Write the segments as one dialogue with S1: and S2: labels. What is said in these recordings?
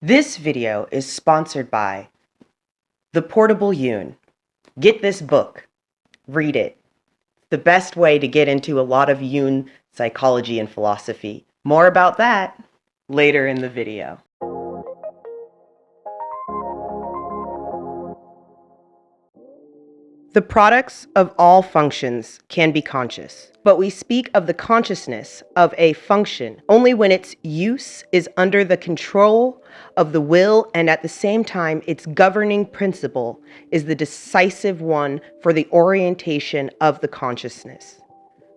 S1: This video is sponsored by The Portable Jung. Get this book. Read it. The best way to get into a lot of Jung psychology and philosophy. More about that later in the video. The products of all functions can be conscious, but we speak of the consciousness of a function only when its use is under the control of the will and at the same time its governing principle is the decisive one for the orientation of the consciousness.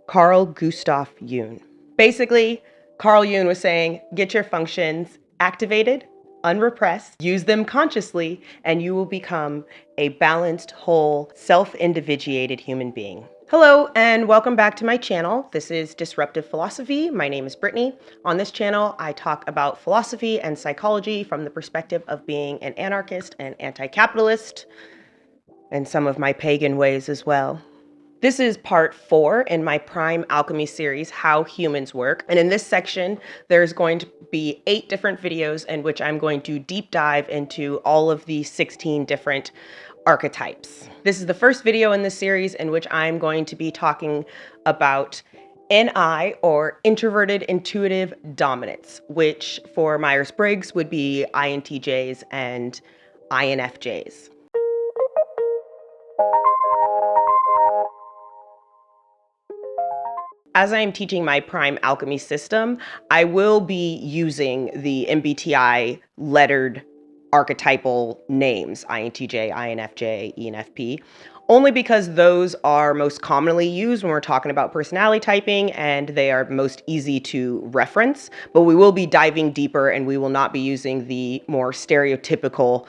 S1: Carl Gustav Jung. Basically, Carl Jung was saying, get your functions activated, unrepressed, use them consciously, and you will become a balanced, whole, self-individuated human being. Hello, and welcome back to my channel. This is Disruptive Philosophy. My name is Brittany. On this channel, I talk about philosophy and psychology from the perspective of being an anarchist and anti-capitalist, and some of my pagan ways as well. This is part 4 in my Prime Alchemy series, How Humans Work. And in this section, there's going to be 8 different videos in which I'm going to deep dive into all of the 16 different archetypes. This is the first video in this series in which I'm going to be talking about NI, or Introverted Intuitive Dominance, which for Myers-Briggs would be INTJs and INFJs. As I am teaching my Prime Alchemy system, I will be using the MBTI lettered archetypal names, INTJ, INFJ, ENFP, only because those are most commonly used when we're talking about personality typing and they are most easy to reference, but we will be diving deeper and we will not be using the more stereotypical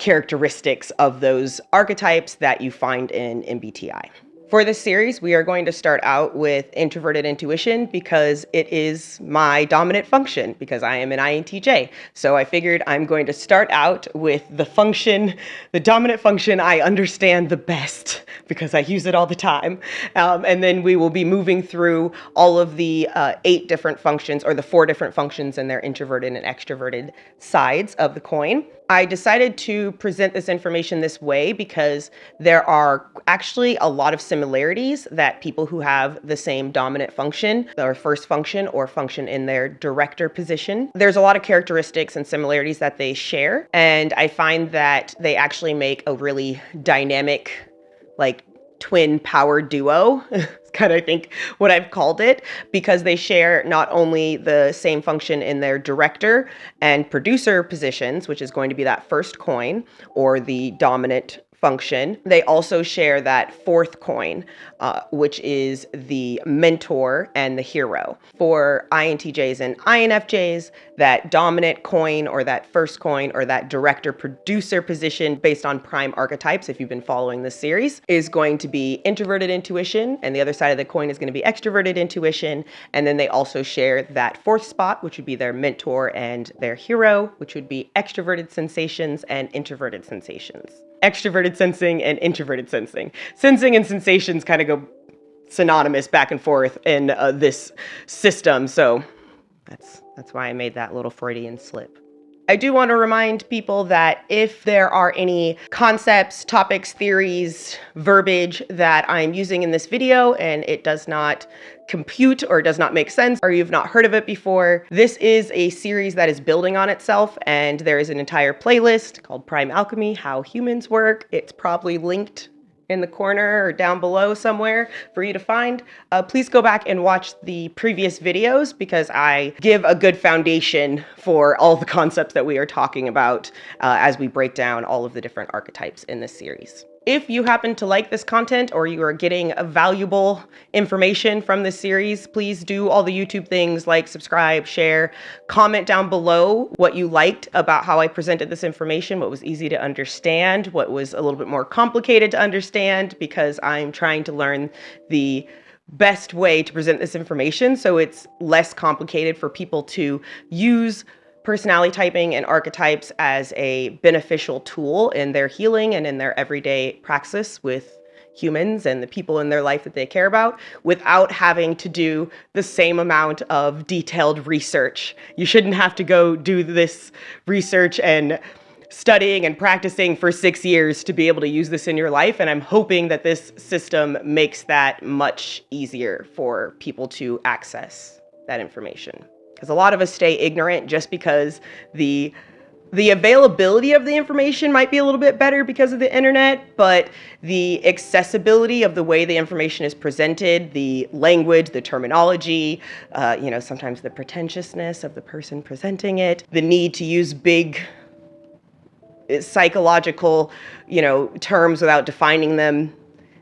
S1: characteristics of those archetypes that you find in MBTI. For this series, we are going to start out with introverted intuition because it is my dominant function because I am an INTJ. So I figured I'm going to start out with the function, the dominant function I understand the best because I use it all the time. And then we will be moving through all of the 8 different functions, or the 4 different functions and their introverted and extroverted sides of the coin. I decided to present this information this way because there are actually a lot of similarities that people who have the same dominant function, or first function, or function in their director position, there's a lot of characteristics and similarities that they share. And I find that they actually make a really dynamic, like, twin power duo. It's kind of, I think, what I've called it, because they share not only the same function in their director and producer positions, which is going to be that first coin, or the dominant function. They also share that 4th coin, which is the mentor and the hero. For INTJs and INFJs, that dominant coin, or that first coin, or that director producer position based on prime archetypes, if you've been following this series, is going to be introverted intuition, and the other side of the coin is going to be extroverted intuition. And then they also share that 4th spot, which would be their mentor and their hero, which would be extroverted sensations and introverted sensations. Extroverted sensing and introverted sensing. Sensing and sensations kind of go synonymous back and forth in this system. So that's why I made that little Freudian slip. I do want to remind people that if there are any concepts, topics, theories, verbiage that I'm using in this video and it does not compute or does not make sense, or you've not heard of it before, this is a series that is building on itself, and there is an entire playlist called Prime Alchemy, How Humans Work. It's probably linked in the corner or down below somewhere for you to find. Please go back and watch the previous videos because I give a good foundation for all the concepts that we are talking about as we break down all of the different archetypes in this series. If you happen to like this content, or you are getting valuable information from this series, please do all the YouTube things like subscribe, share, comment down below what you liked about how I presented this information, what was easy to understand, what was a little bit more complicated to understand, because I'm trying to learn the best way to present this information so it's less complicated for people to use personality typing and archetypes as a beneficial tool in their healing and in their everyday praxis with humans and the people in their life that they care about without having to do the same amount of detailed research. You shouldn't have to go do this research and studying and practicing for 6 years to be able to use this in your life. And I'm hoping that this system makes that much easier for people to access that information. Because a lot of us stay ignorant just because the availability of the information might be a little bit better because of the internet, but the accessibility of the way the information is presented, the language, the terminology, sometimes the pretentiousness of the person presenting it, the need to use big psychological, terms without defining them.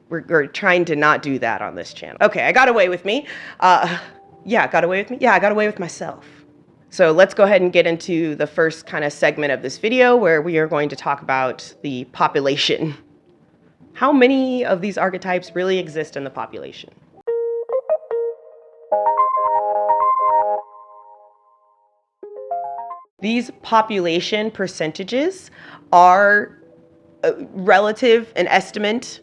S1: We're trying to not do that on this channel. Okay, I got away with me. I got away with me. Yeah, I got away with myself. So let's go ahead and get into the first kind of segment of this video where we are going to talk about the population. How many of these archetypes really exist in the population? These population percentages are relative, an estimate,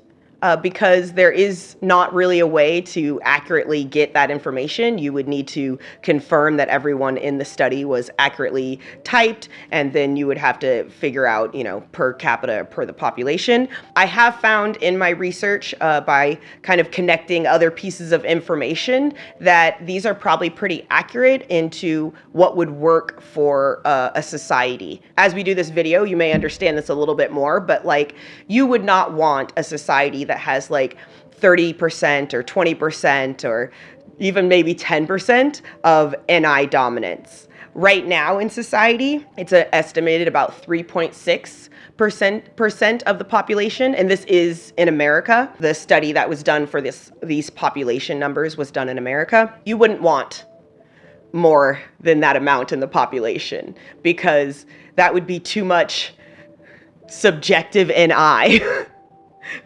S1: because there is not really a way to accurately get that information. You would need to confirm that everyone in the study was accurately typed, and then you would have to figure out, per capita, per the population. I have found in my research, by kind of connecting other pieces of information, that these are probably pretty accurate into what would work for a society. As we do this video, you may understand this a little bit more, but you would not want a society that has 30% or 20% or even maybe 10% of NI dominance. Right now in society, it's estimated about 3.6% of the population, and this is in America. The study that was done for these population numbers was done in America. You wouldn't want more than that amount in the population because that would be too much subjective NI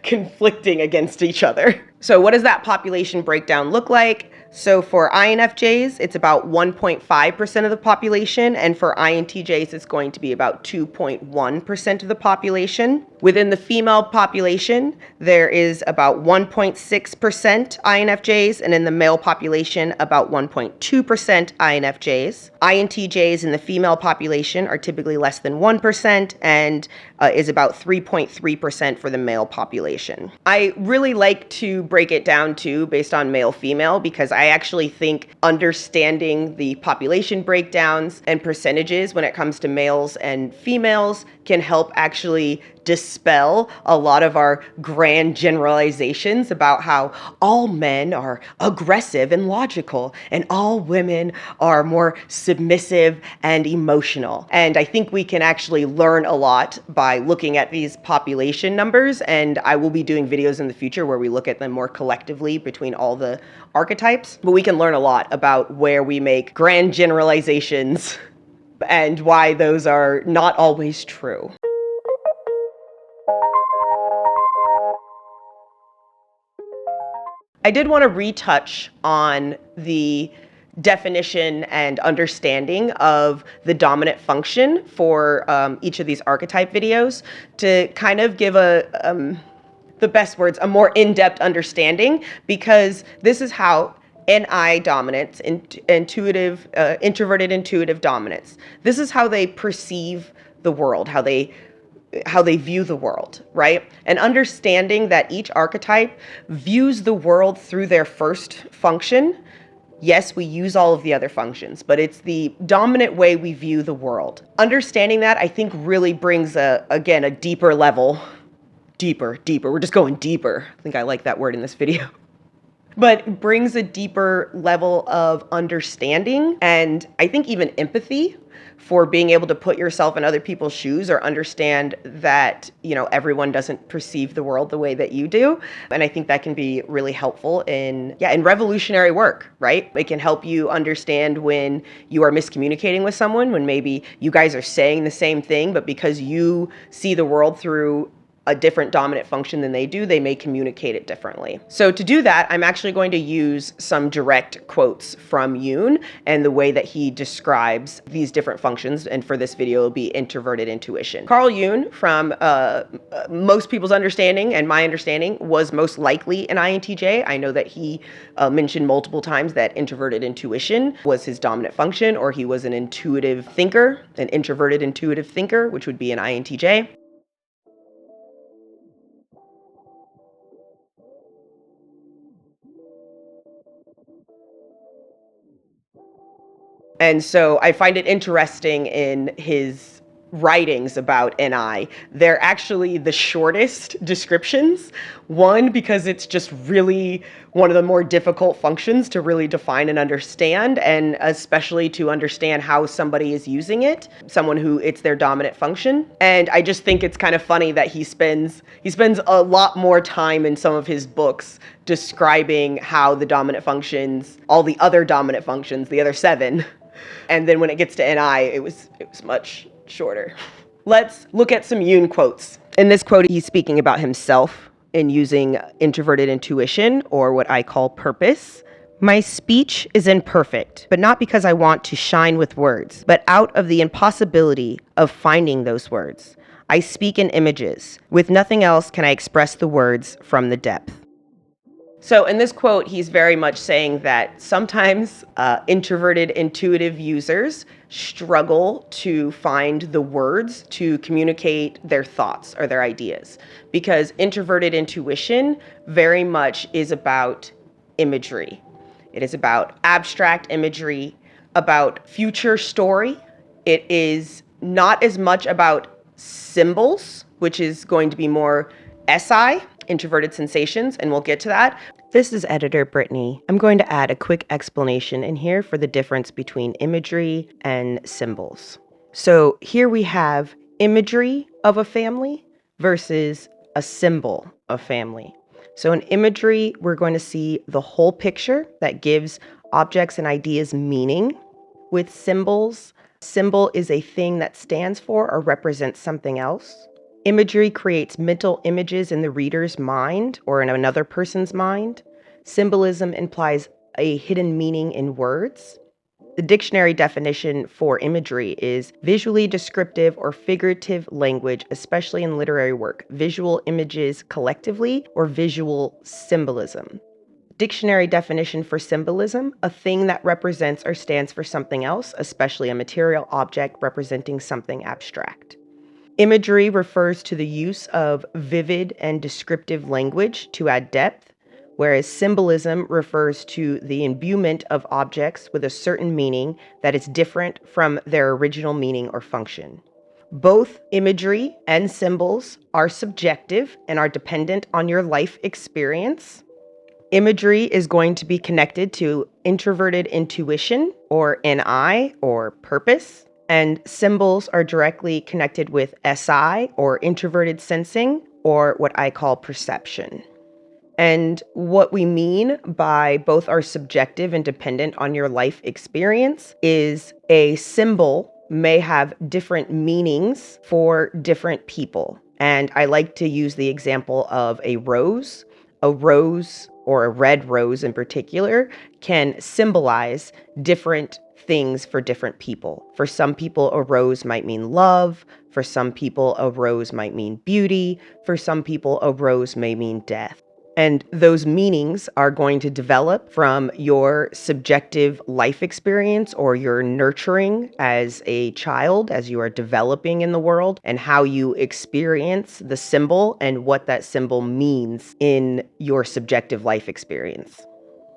S1: conflicting against each other. So what does that population breakdown look like? So for INFJs, it's about 1.5% of the population, and for INTJs, it's going to be about 2.1% of the population. Within the female population, there is about 1.6% INFJs, and in the male population, about 1.2% INFJs. INTJs in the female population are typically less than 1% and is about 3.3% for the male population. I really like to break it down too based on male-female because I actually think understanding the population breakdowns and percentages when it comes to males and females can help actually dispel a lot of our grand generalizations about how all men are aggressive and logical and all women are more submissive and emotional. And I think we can actually learn a lot by looking at these population numbers, and I will be doing videos in the future where we look at them more collectively between all the archetypes, but we can learn a lot about where we make grand generalizations and why those are not always true. I did want to retouch on the definition and understanding of the dominant function for each of these archetype videos to kind of give the best words, a more in-depth understanding, because this is how NI dominance, introverted intuitive dominance, this is how they perceive the world, how they view the world, right? And understanding that each archetype views the world through their first function. Yes, we use all of the other functions, but it's the dominant way we view the world. Understanding that, I think, really brings a deeper level. Deeper. We're just going deeper. I think I like that word in this video. But brings a deeper level of understanding and I think even empathy for being able to put yourself in other people's shoes or understand that, everyone doesn't perceive the world the way that you do. And I think that can be really helpful in revolutionary work, right? It can help you understand when you are miscommunicating with someone, when maybe you guys are saying the same thing, but because you see the world through a different dominant function than they do, they may communicate it differently. So to do that, I'm actually going to use some direct quotes from Jung and the way that he describes these different functions. And for this video, it'll be introverted intuition. Carl Jung, from most people's understanding and my understanding, was most likely an INTJ. I know that he mentioned multiple times that introverted intuition was his dominant function, or he was an intuitive thinker, an introverted intuitive thinker, which would be an INTJ. And so I find it interesting in his writings about NI. They're actually the shortest descriptions. One, because it's just really one of the more difficult functions to really define and understand, and especially to understand how somebody is using it, someone who it's their dominant function. And I just think it's kind of funny that he spends a lot more time in some of his books describing how the dominant functions, all the other dominant functions, the other 7, and then when it gets to NI, it was much shorter. Let's look at some Jung quotes. In this quote, he's speaking about himself in using introverted intuition, or what I call purpose. My speech is imperfect, but not because I want to shine with words, but out of the impossibility of finding those words. I speak in images. With nothing else can I express the words from the depth. So in this quote, he's very much saying that sometimes introverted intuitive users struggle to find the words to communicate their thoughts or their ideas, because introverted intuition very much is about imagery. It is about abstract imagery, about future story. It is not as much about symbols, which is going to be more SI, introverted sensations, and we'll get to that. This is editor Brittany. I'm going to add a quick explanation in here for the difference between imagery and symbols. So here we have imagery of a family versus a symbol of family. So in imagery, we're going to see the whole picture that gives objects and ideas meaning. With symbols, symbol is a thing that stands for or represents something else. Imagery creates mental images in the reader's mind or in another person's mind. Symbolism implies a hidden meaning in words. The dictionary definition for imagery is visually descriptive or figurative language, especially in literary work, visual images collectively, or visual symbolism. Dictionary definition for symbolism, a thing that represents or stands for something else, especially a material object representing something abstract. Imagery refers to the use of vivid and descriptive language to add depth, whereas symbolism refers to the imbuement of objects with a certain meaning that is different from their original meaning or function. Both imagery and symbols are subjective and are dependent on your life experience. Imagery is going to be connected to introverted intuition, or NI, or purpose. And symbols are directly connected with SI, or introverted sensing, or what I call perception. And what we mean by both are subjective and dependent on your life experience is a symbol may have different meanings for different people. And I like to use the example of a rose. A rose, or a red rose in particular, can symbolize different things for different people. For some people, a rose might mean love. For some people, a rose might mean beauty. For some people, a rose may mean death. And those meanings are going to develop from your subjective life experience or your nurturing as a child, as you are developing in the world, and how you experience the symbol and what that symbol means in your subjective life experience.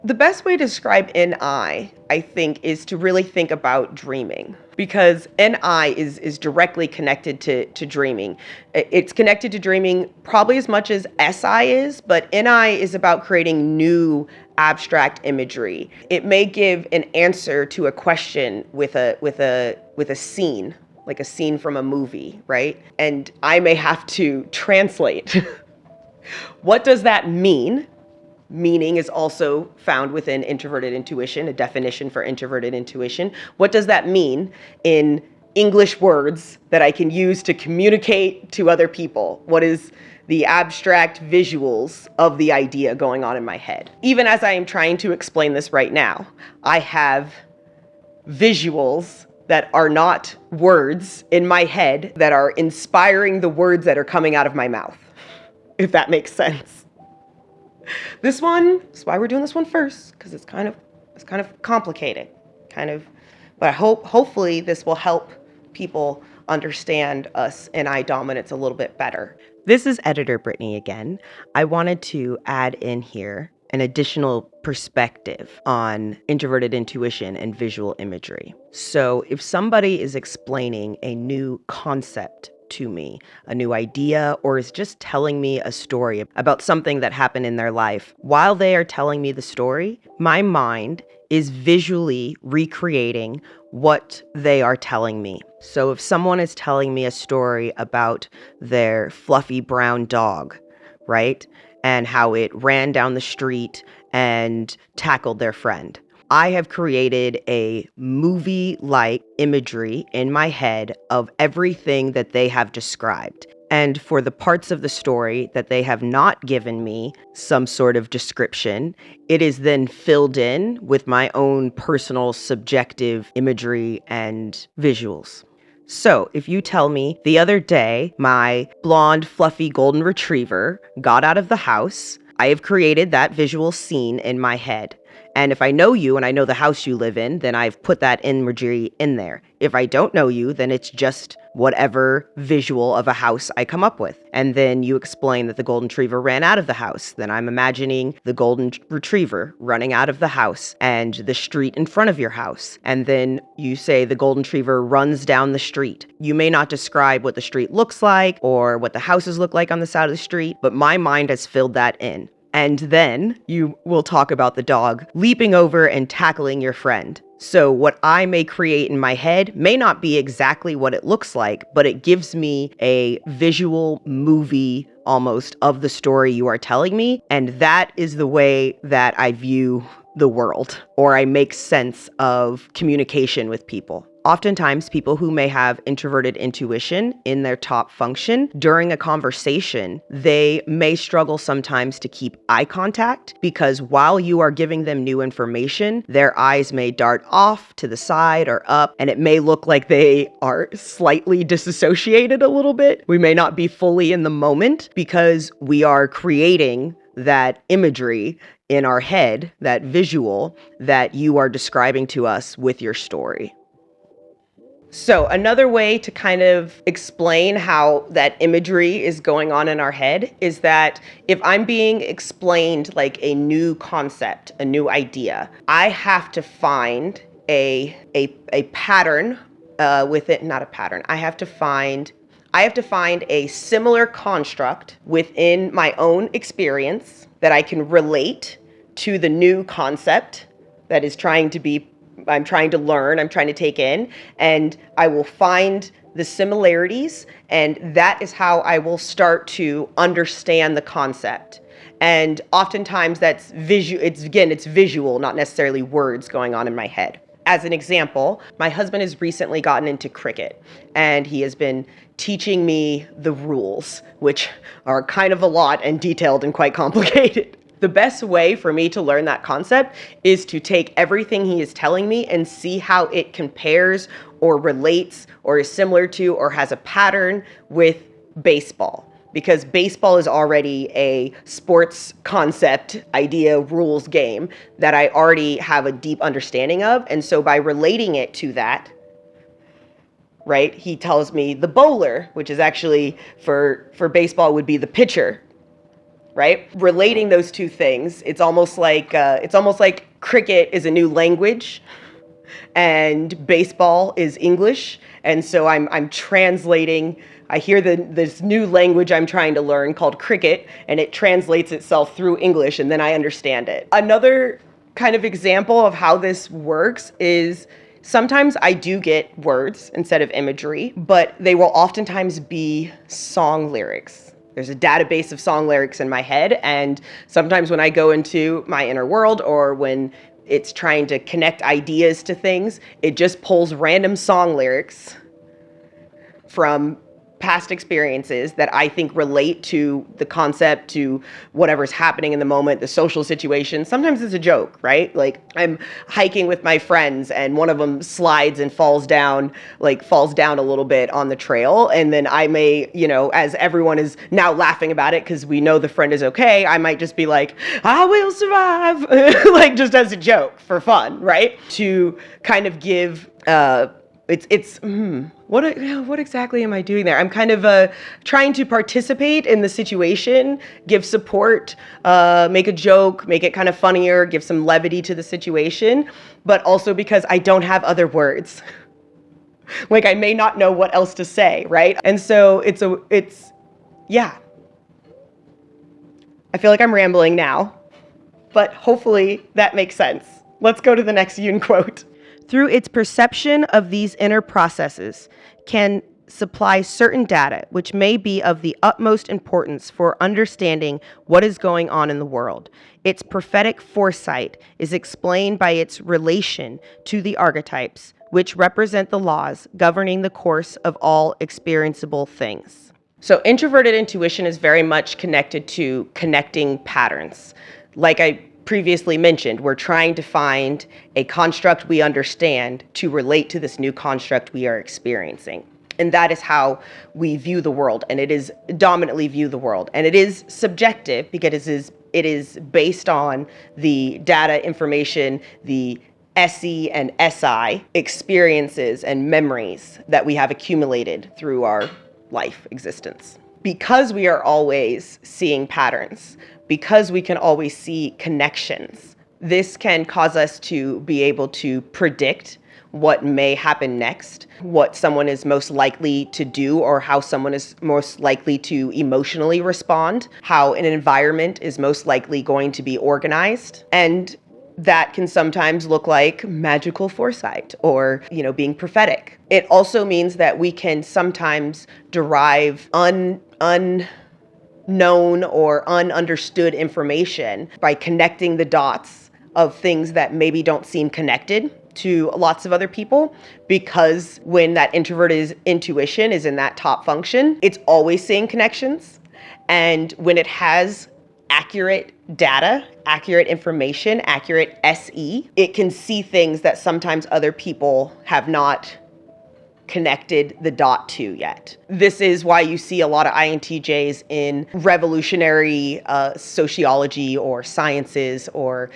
S1: The best way to describe NI, I think, is to really think about dreaming, because NI is directly connected to dreaming. It's connected to dreaming probably as much as SI is, but NI is about creating new abstract imagery. It may give an answer to a question with a scene, like a scene from a movie, right? And I may have to translate. What does that mean? Meaning is also found within introverted intuition, a definition for introverted intuition. What does that mean in English words that I can use to communicate to other people? What is the abstract visuals of the idea going on in my head? Even as I am trying to explain this right now, I have visuals that are not words in my head that are inspiring the words that are coming out of my mouth, if that makes sense. This one, that's why we're doing this one first, because it's kind of complicated, but hopefully this will help people understand us and I dominance a little bit better. This is editor Brittany again. I wanted to add in here an additional perspective on introverted intuition and visual imagery. So if somebody is explaining a new concept to me, a new idea, or is just telling me a story about something that happened in their life, while they are telling me the story, my mind is visually recreating what they are telling me. So if someone is telling me a story about their fluffy brown dog, right, and how it ran down the street and tackled their friend, I have created a movie-like imagery in my head of everything that they have described. And for the parts of the story that they have not given me some sort of description, it is then filled in with my own personal subjective imagery and visuals. So if you tell me the other day my blonde, fluffy golden retriever got out of the house, I have created that visual scene in my head. And if I know you and I know the house you live in, then I've put that imagery in there. If I don't know you, then it's just whatever visual of a house I come up with. And then you explain that the golden retriever ran out of the house. Then I'm imagining the golden retriever running out of the house and the street in front of your house. And then you say the golden retriever runs down the street. You may not describe what the street looks like or what the houses look like on the side of the street, but my mind has filled that in. And then you will talk about the dog leaping over and tackling your friend. So what I may create in my head may not be exactly what it looks like, but it gives me a visual movie almost of the story you are telling me. And that is the way that I view the world, or I make sense of communication with people. Oftentimes, people who may have introverted intuition in their top function, during a conversation, they may struggle sometimes to keep eye contact because while you are giving them new information, their eyes may dart off to the side or up, and it may look like they are slightly disassociated a little bit. We may not be fully in the moment because we are creating that imagery in our head, that visual that you are describing to us with your story. So another way to kind of explain how that imagery is going on in our head is that if I'm being explained like a new concept, a new idea, I have to find a pattern with it, not a pattern. I have to find a similar construct within my own experience that I can relate to the new concept that is I'm trying to learn, I'm trying to take in, and I will find the similarities, and that is how I will start to understand the concept. And oftentimes it's visual, not necessarily words going on in my head. As an example, my husband has recently gotten into cricket, and he has been teaching me the rules, which are kind of a lot and detailed and quite complicated. The best way for me to learn that concept is to take everything he is telling me and see how it compares or relates or is similar to or has a pattern with baseball. Because baseball is already a sports concept, idea, rules game that I already have a deep understanding of. And so by relating it to that, right, he tells me the bowler, which is actually for baseball would be the pitcher. Right? Relating those two things, it's almost like cricket is a new language and baseball is English. And so I'm translating, I hear this new language I'm trying to learn called cricket, and it translates itself through English, and then I understand it. Another kind of example of how this works is sometimes I do get words instead of imagery, but they will oftentimes be song lyrics. There's a database of song lyrics in my head, and sometimes when I go into my inner world or when it's trying to connect ideas to things, it just pulls random song lyrics from past experiences that I think relate to the concept, to whatever's happening in the moment, the social situation. Sometimes it's a joke, right? Like I'm hiking with my friends and one of them slides and falls down a little bit on the trail. And then I may, as everyone is now laughing about it because we know the friend is okay, I might just be like, I will survive, like just as a joke for fun, right? To kind of give, what exactly am I doing there? I'm kind of trying to participate in the situation, give support, make a joke, make it kind of funnier, give some levity to the situation, but also because I don't have other words. Like I may not know what else to say, right? And so yeah. I feel like I'm rambling now, but hopefully that makes sense. Let's go to the next Jung quote. Through its perception of these inner processes, can supply certain data which may be of the utmost importance for understanding what is going on in the world. Its prophetic foresight is explained by its relation to the archetypes, which represent the laws governing the course of all experienceable things. So introverted intuition is very much connected to connecting patterns. Like I previously mentioned, we're trying to find a construct we understand to relate to this new construct we are experiencing. And that is how we view the world, and it is dominantly view the world. And it is subjective because it is based on the data, information, the SE and SI experiences and memories that we have accumulated through our life existence. Because we are always seeing patterns, because we can always see connections, this can cause us to be able to predict what may happen next, what someone is most likely to do, or how someone is most likely to emotionally respond, how an environment is most likely going to be organized. And that can sometimes look like magical foresight or, being prophetic. It also means that we can sometimes derive unknown or ununderstood information by connecting the dots of things that maybe don't seem connected to lots of other people, because when that introverted intuition is in that top function, it's always seeing connections. And when it has accurate data, accurate information, accurate SE, it can see things that sometimes other people have not connected the dot to yet. This is why you see a lot of INTJs in revolutionary sociology or sciences or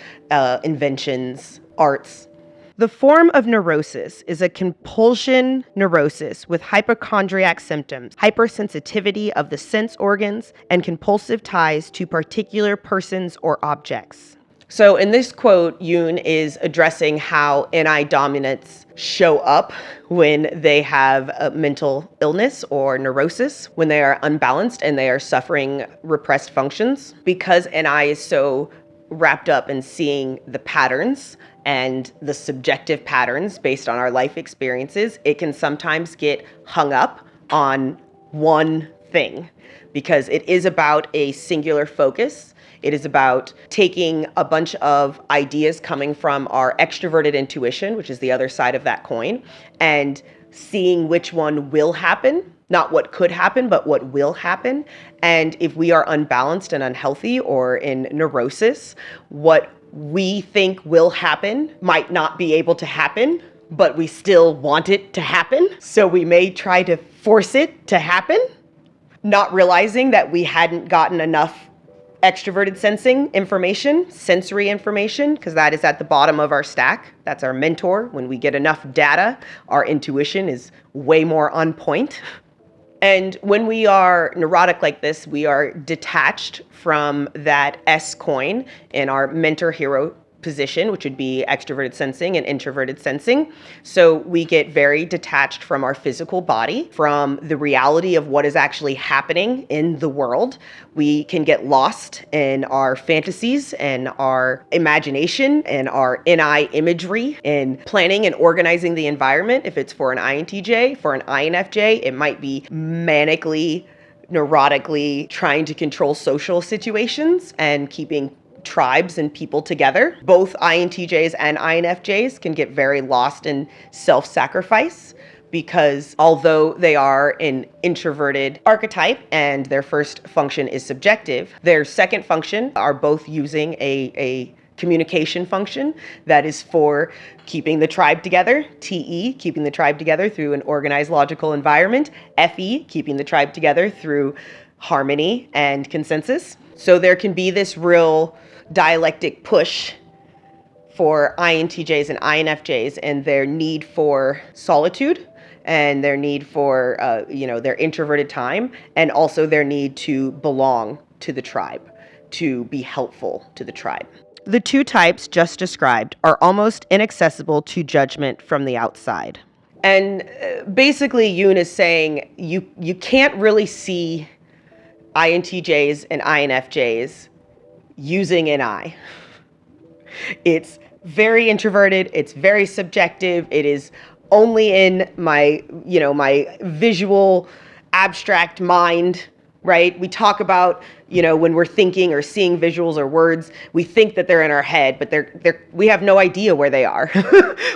S1: inventions, arts. The form of neurosis is a compulsion neurosis with hypochondriac symptoms, hypersensitivity of the sense organs, and compulsive ties to particular persons or objects. So in this quote, Jung is addressing how NI dominants show up when they have a mental illness or neurosis, when they are unbalanced and they are suffering repressed functions. Because NI is so wrapped up in seeing the patterns and the subjective patterns based on our life experiences, it can sometimes get hung up on one thing because it is about a singular focus. It is about taking a bunch of ideas coming from our extroverted intuition, which is the other side of that coin, and seeing which one will happen, not what could happen, but what will happen. And if we are unbalanced and unhealthy or in neurosis, what we think will happen might not be able to happen, but we still want it to happen. So we may try to force it to happen, not realizing that we hadn't gotten enough extroverted sensing information, sensory information, because that is at the bottom of our stack. That's our mentor. When we get enough data, our intuition is way more on point. And when we are neurotic like this, we are detached from that S coin in our mentor-hero position, which would be extroverted sensing and introverted sensing. So we get very detached from our physical body, from the reality of what is actually happening in the world. We can get lost in our fantasies and our imagination and our NI imagery in planning and organizing the environment. If it's for an INTJ, for an INFJ, it might be manically, neurotically trying to control social situations and keeping tribes and people together. Both INTJs and INFJs can get very lost in self-sacrifice, because although they are an introverted archetype and their first function is subjective, their second function are both using a communication function that is for keeping the tribe together. TE, keeping the tribe together through an organized logical environment. FE, keeping the tribe together through harmony and consensus. So there can be this real dialectic push for INTJs and INFJs and their need for solitude and their need for, their introverted time, and also their need to belong to the tribe, to be helpful to the tribe. The two types just described are almost inaccessible to judgment from the outside. And basically, Jung is saying you can't really see INTJs and INFJs using an I. It's very introverted. It's very subjective. It is only in my visual, abstract mind, right? We talk about, when we're thinking or seeing visuals or words, we think that they're in our head, but we have no idea where they are.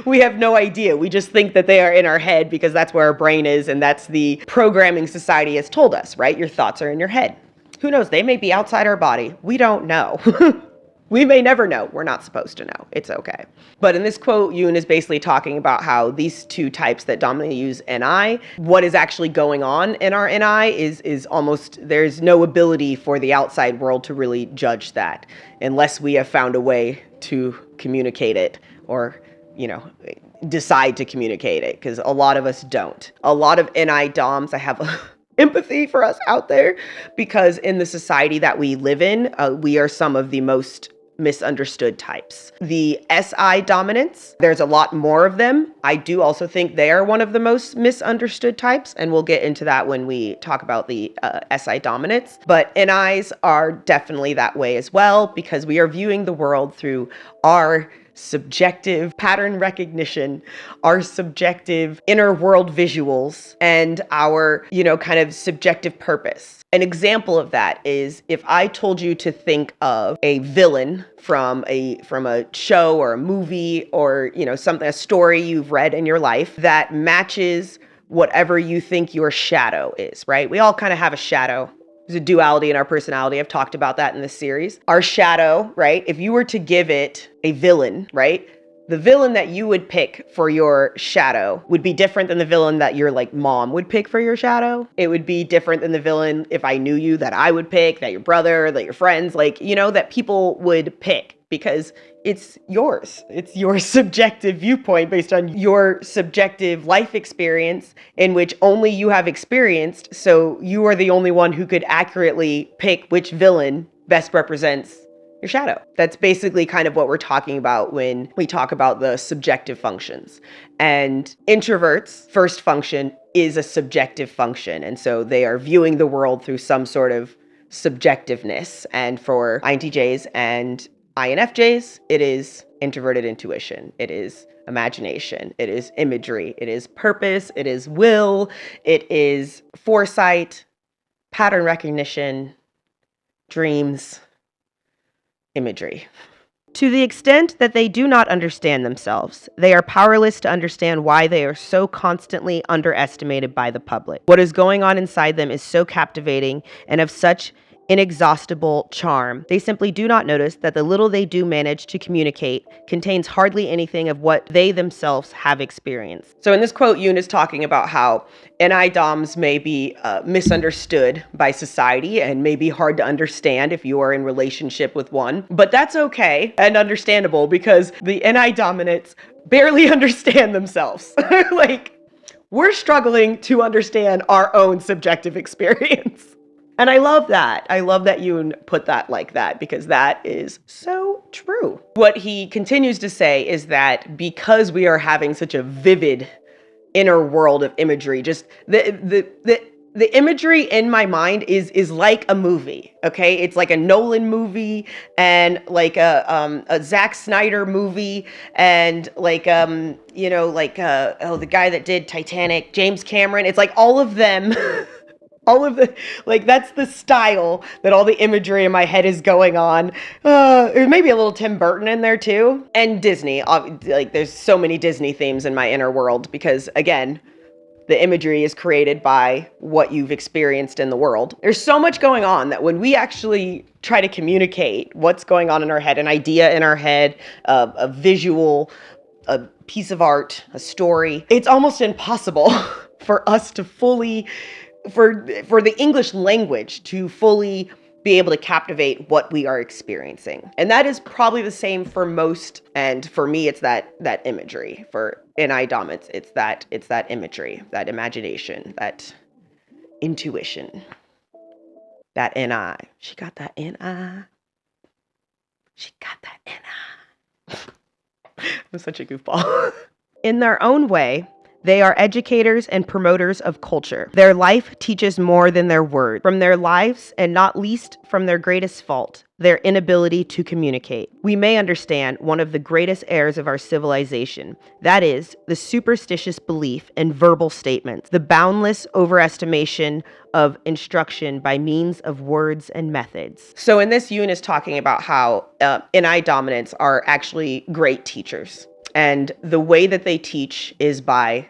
S1: We have no idea. We just think that they are in our head because that's where our brain is, and that's the programming society has told us, right? Your thoughts are in your head. Who knows? They may be outside our body. We don't know. We may never know. We're not supposed to know. It's okay. But in this quote, Jung is basically talking about how these two types that dominantly use NI, what is actually going on in our NI is almost, there's no ability for the outside world to really judge that unless we have found a way to communicate it or, decide to communicate it, because a lot of us don't. A lot of NI DOMs, I have empathy for us out there, because in the society that we live in, we are some of the most misunderstood types. The SI dominants, there's a lot more of them. I do also think they are one of the most misunderstood types, and we'll get into that when we talk about the SI dominants. But NIs are definitely that way as well, because we are viewing the world through our subjective pattern recognition, our subjective inner world visuals, and our, kind of subjective purpose. An example of that is if I told you to think of a villain from a show or a movie or, a story you've read in your life that matches whatever you think your shadow is, right? We all kind of have a shadow. There's a duality in our personality. I've talked about that in this series. Our shadow, right? If you were to give it a villain, right? The villain that you would pick for your shadow would be different than the villain that your mom would pick for your shadow. It would be different than the villain, if I knew you, that I would pick, that your brother, that your friends, that people would pick, because it's yours. It's your subjective viewpoint based on your subjective life experience in which only you have experienced. So you are the only one who could accurately pick which villain best represents your shadow. That's basically kind of what we're talking about when we talk about the subjective functions. And introverts' first function is a subjective function. And so they are viewing the world through some sort of subjectiveness. And for INTJs and INFJs, it is introverted intuition. It is imagination. It is imagery. It is purpose. It is will. It is foresight, pattern recognition, dreams, imagery. To the extent that they do not understand themselves, they are powerless to understand why they are so constantly underestimated by the public. What is going on inside them is so captivating and of such inexhaustible charm. They simply do not notice that the little they do manage to communicate contains hardly anything of what they themselves have experienced. So in this quote, Jung is talking about how NI DOMs may be misunderstood by society and may be hard to understand if you are in relationship with one. But that's okay and understandable, because the NI dominants barely understand themselves. We're struggling to understand our own subjective experience. And I love that. I love that Jung put that like that, because that is so true. What he continues to say is that because we are having such a vivid inner world of imagery, just the imagery in my mind is like a movie, okay? It's like a Nolan movie and like a Zack Snyder movie and the guy that did Titanic, James Cameron. It's like all of them. All of the, that's the style that all the imagery in my head is going on. There's maybe a little Tim Burton in there too. And Disney. There's so many Disney themes in my inner world because, again, the imagery is created by what you've experienced in the world. There's so much going on that when we actually try to communicate what's going on in our head, an idea in our head, a visual, a piece of art, a story, it's almost impossible for us to fully, for the English language to fully be able to captivate what we are experiencing. And that is probably the same for most, and for me it's that imagery. For NI Dom, it's that imagery, that imagination, that intuition. That NI. She got that NI. She got that NI. I'm such a goofball. In their own way, they are educators and promoters of culture. Their life teaches more than their word. From their lives, and not least from their greatest fault, their inability to communicate, we may understand one of the greatest errors of our civilization. That is, the superstitious belief in verbal statements, the boundless overestimation of instruction by means of words and methods. So in this, Jung is talking about how NI dominants are actually great teachers. And the way that they teach is by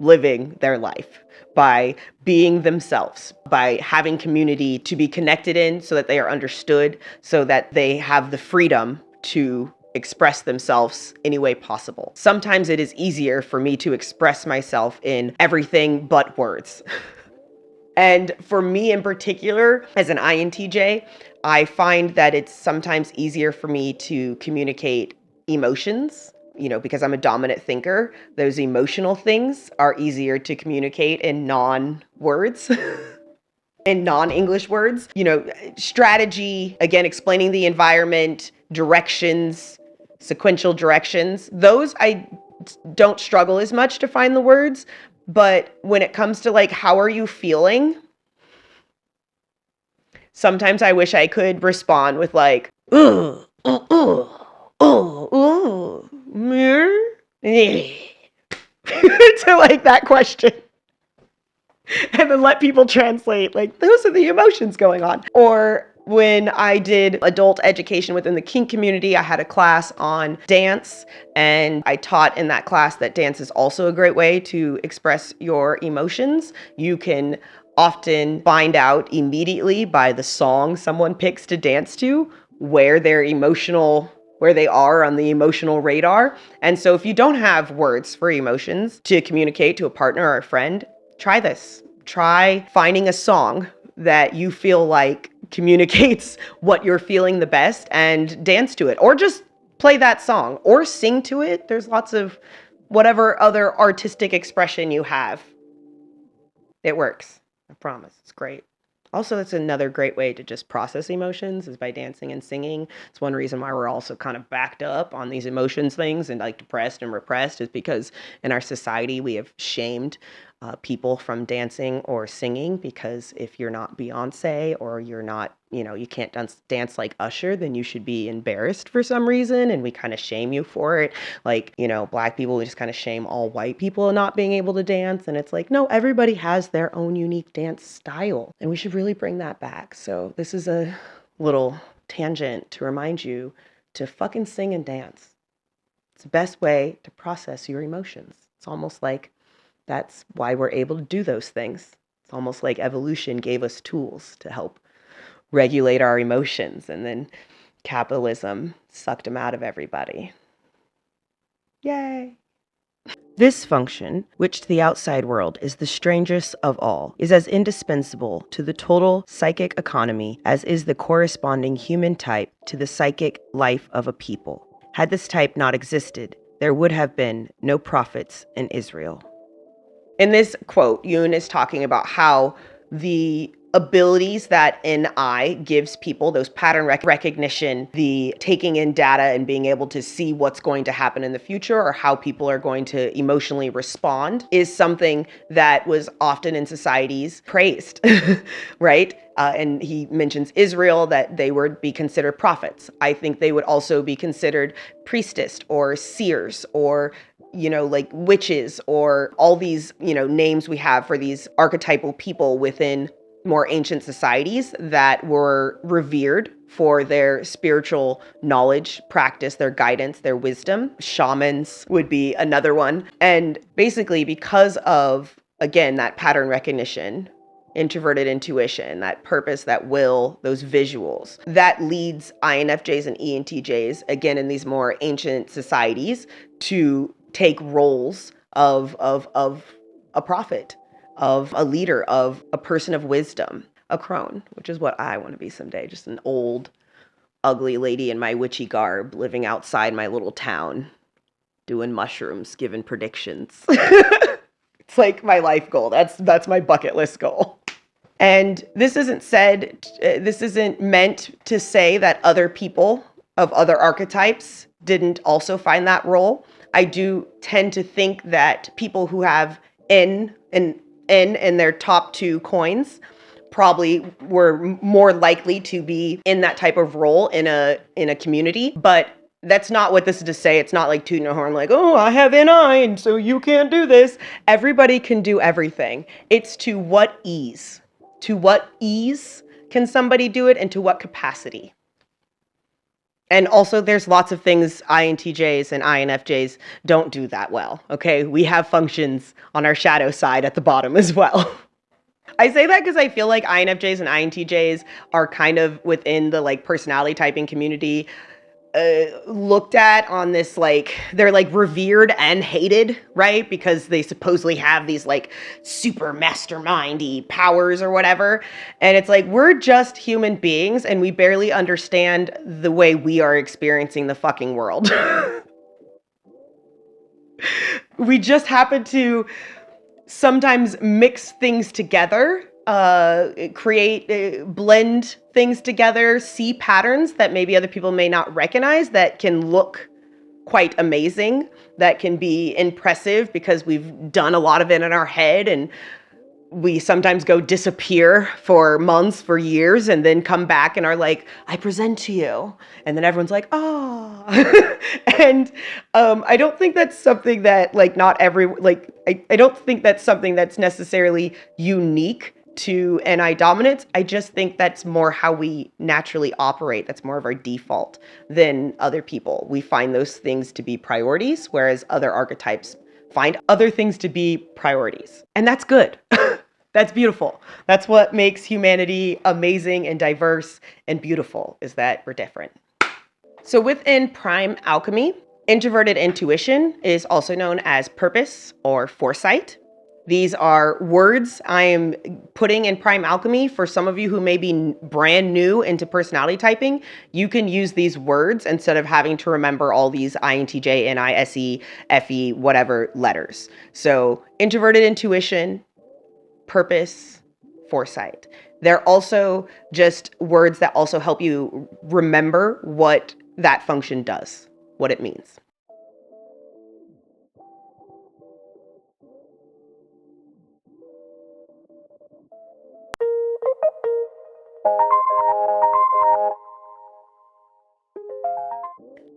S1: living their life, by being themselves, by having community to be connected in so that they are understood, so that they have the freedom to express themselves any way possible. Sometimes it is easier for me to express myself in everything but words. And for me in particular, as an INTJ, I find that it's sometimes easier for me to communicate emotions. Because I'm a dominant thinker, those emotional things are easier to communicate in non-words, in non-English words. Strategy, again, explaining the environment, directions, sequential directions. Those I don't struggle as much to find the words. But when it comes to how are you feeling? Sometimes I wish I could respond with ooh, ooh, ooh, ooh, ooh. To that question, and then let people translate those are the emotions going on. Or when I did adult education within the kink community, I had a class on dance, and I taught in that class that dance is also a great way to express your emotions. You can often find out immediately by the song someone picks to dance to where they are on the emotional radar. And so if you don't have words for emotions to communicate to a partner or a friend, try this. Try finding a song that you feel like communicates what you're feeling the best and dance to it, or just play that song or sing to it. There's lots of whatever other artistic expression you have. It works. I promise. It's great. Also, it's another great way to just process emotions is by dancing and singing. It's one reason why we're also kind of backed up on these emotions things and depressed and repressed, is because in our society we have shamed people from dancing or singing, because if you're not Beyonce or you're not, you can't dance like Usher, then you should be embarrassed for some reason, and we kind of shame you for it. Black people, we just kind of shame all white people not being able to dance, and it's no, everybody has their own unique dance style, and we should really bring that back. So this is a little tangent to remind you to fucking sing and dance. It's the best way to process your emotions. It's almost like that's why we're able to do those things. It's almost like evolution gave us tools to help regulate our emotions, and then capitalism sucked them out of everybody. Yay. This function, which to the outside world is the strangest of all, is as indispensable to the total psychic economy as is the corresponding human type to the psychic life of a people. Had this type not existed, there would have been no prophets in Israel. In this quote, Jung is talking about how the abilities that NI gives people, those pattern recognition, the taking in data and being able to see what's going to happen in the future or how people are going to emotionally respond, is something that was often in societies praised, right? And he mentions Israel, that they would be considered prophets. I think they would also be considered priestess or seers or witches, or all these, names we have for these archetypal people within more ancient societies that were revered for their spiritual knowledge, practice, their guidance, their wisdom. Shamans would be another one. And basically, because of again, that pattern recognition, introverted intuition, that purpose, that will, those visuals. That leads INFJs and ENTJs, again, in these more ancient societies, to take roles of a prophet, of a leader, of a person of wisdom, a crone, which is what I want to be someday, just an old, ugly lady in my witchy garb living outside my little town, doing mushrooms, giving predictions. It's like my life goal. That's my bucket list goal. And this isn't meant to say that other people of other archetypes didn't also find that role. I do tend to think that people who have N in their top two coins probably were more likely to be in that type of role in a community. But that's not what this is to say. It's not like tooting a horn like, oh, I have NI and so you can't do this. Everybody can do everything. It's to what ease. To what ease can somebody do it, and to what capacity? And also, there's lots of things INTJs and INFJs don't do that well, okay? We have functions on our shadow side at the bottom as well. I say that because I feel like INFJs and INTJs are kind of within the like personality typing community looked at on this, like, they're like revered and hated, right? Because they supposedly have these like super mastermindy powers or whatever. And it's like, we're just human beings and we barely understand the way we are experiencing the fucking world. We just happen to sometimes mix things together, blend things together, see patterns that maybe other people may not recognize, that can look quite amazing, that can be impressive because we've done a lot of it in our head, and we sometimes go disappear for months, for years, and then come back and are like, I present to you. And then everyone's like, oh. And I don't think that's something that, like, I don't think that's something that's necessarily unique to NI dominance. I just think that's more how we naturally operate. That's more of our default than other people. We find those things to be priorities, whereas other archetypes find other things to be priorities. And that's good. That's beautiful. That's what makes humanity amazing and diverse and beautiful, is that we're different. So within Prime Alchemy, introverted intuition is also known as purpose or foresight. These are words I am putting in Prime Alchemy. For some of you who may be brand new into personality typing, you can use these words instead of having to remember all these INTJ, NI, SE, FE, whatever letters. So introverted intuition, purpose, foresight. They're also just words that also help you remember what that function does, what it means.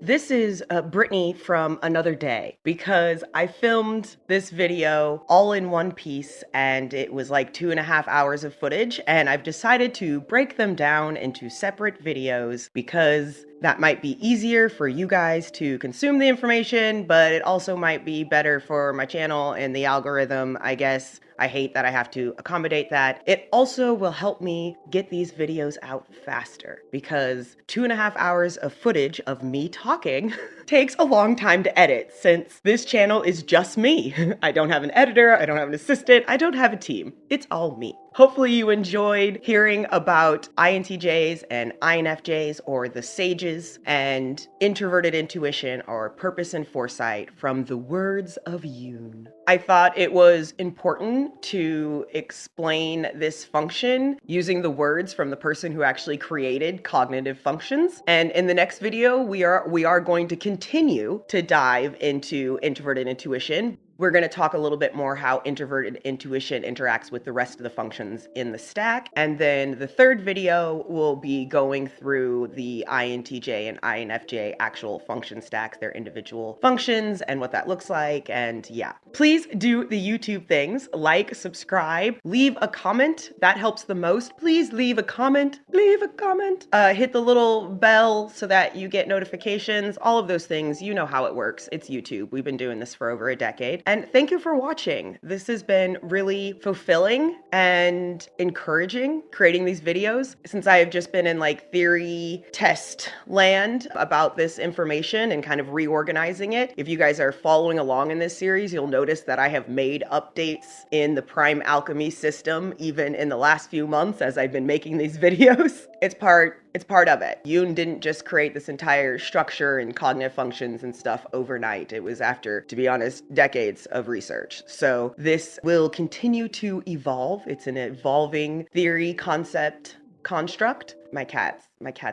S1: This is Brittany from Another Day, because I filmed this video all in one piece and it was like 2.5 hours of footage, and I've decided to break them down into separate videos because that might be easier for you guys to consume the information, but it also might be better for my channel and the algorithm, I guess. I hate that I have to accommodate that. It also will help me get these videos out faster, because 2.5 hours of footage of me talking takes a long time to edit, since this channel is just me. I don't have an editor, I don't have an assistant, I don't have a team. It's all me. Hopefully you enjoyed hearing about INTJs and INFJs, or the sages, and introverted intuition, or purpose and foresight, from the words of Jung. I thought it was important to explain this function using the words from the person who actually created cognitive functions. And in the next video, we are going to continue to dive into introverted intuition. We're going to talk a little bit more how introverted intuition interacts with the rest of the functions in the stack. And then the third video will be going through the INTJ and INFJ actual function stacks, their individual functions, and what that looks like. And yeah, please do the YouTube things. Like, subscribe, leave a comment. That helps the most. Please leave a comment. Leave a comment. Hit the little bell so that you get notifications. All of those things. You know how it works. It's YouTube. We've been doing this for over a decade. And thank you for watching. This has been really fulfilling and encouraging creating these videos, since I have just been in like theory test land about this information and kind of reorganizing it. If you guys are following along in this series, you'll notice that I have made updates in the prime alchemy system even in the last few months as I've been making these videos. It's part of it. Jung didn't just create this entire structure and cognitive functions and stuff overnight. It was after, to be honest, decades of research. So this will continue to evolve. It's an evolving theory, concept, construct. My cats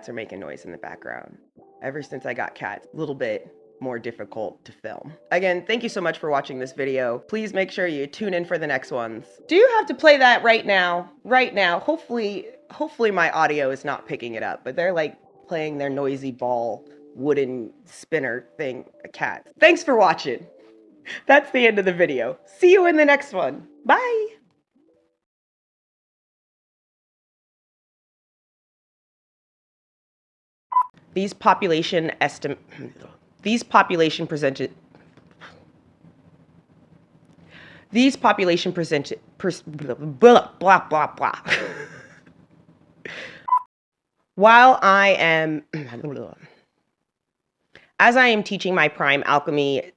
S1: are making noise in the background. Ever since I got cats, a little bit more difficult to film. Again, thank you so much for watching this video. Please make sure you tune in for the next ones. Do you have to play that right now? Right now. Hopefully my audio is not picking it up, but they're like playing their noisy ball wooden spinner thing, cats. Thanks for watching. That's the end of the video. See you in the next one. Bye. These population presented blah blah blah blah. While I am as I am teaching my prime alchemy.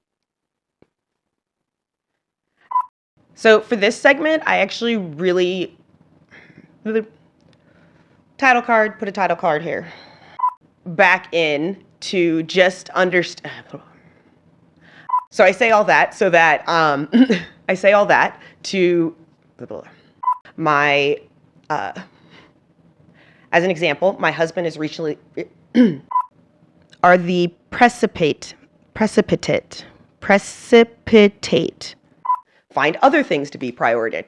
S1: So for this segment, I actually really title card, put a title card here. Back in to just understand. So I say all that so that I say all that to my as an example, my husband is recently are the precipitate. Find other things to be prioritized.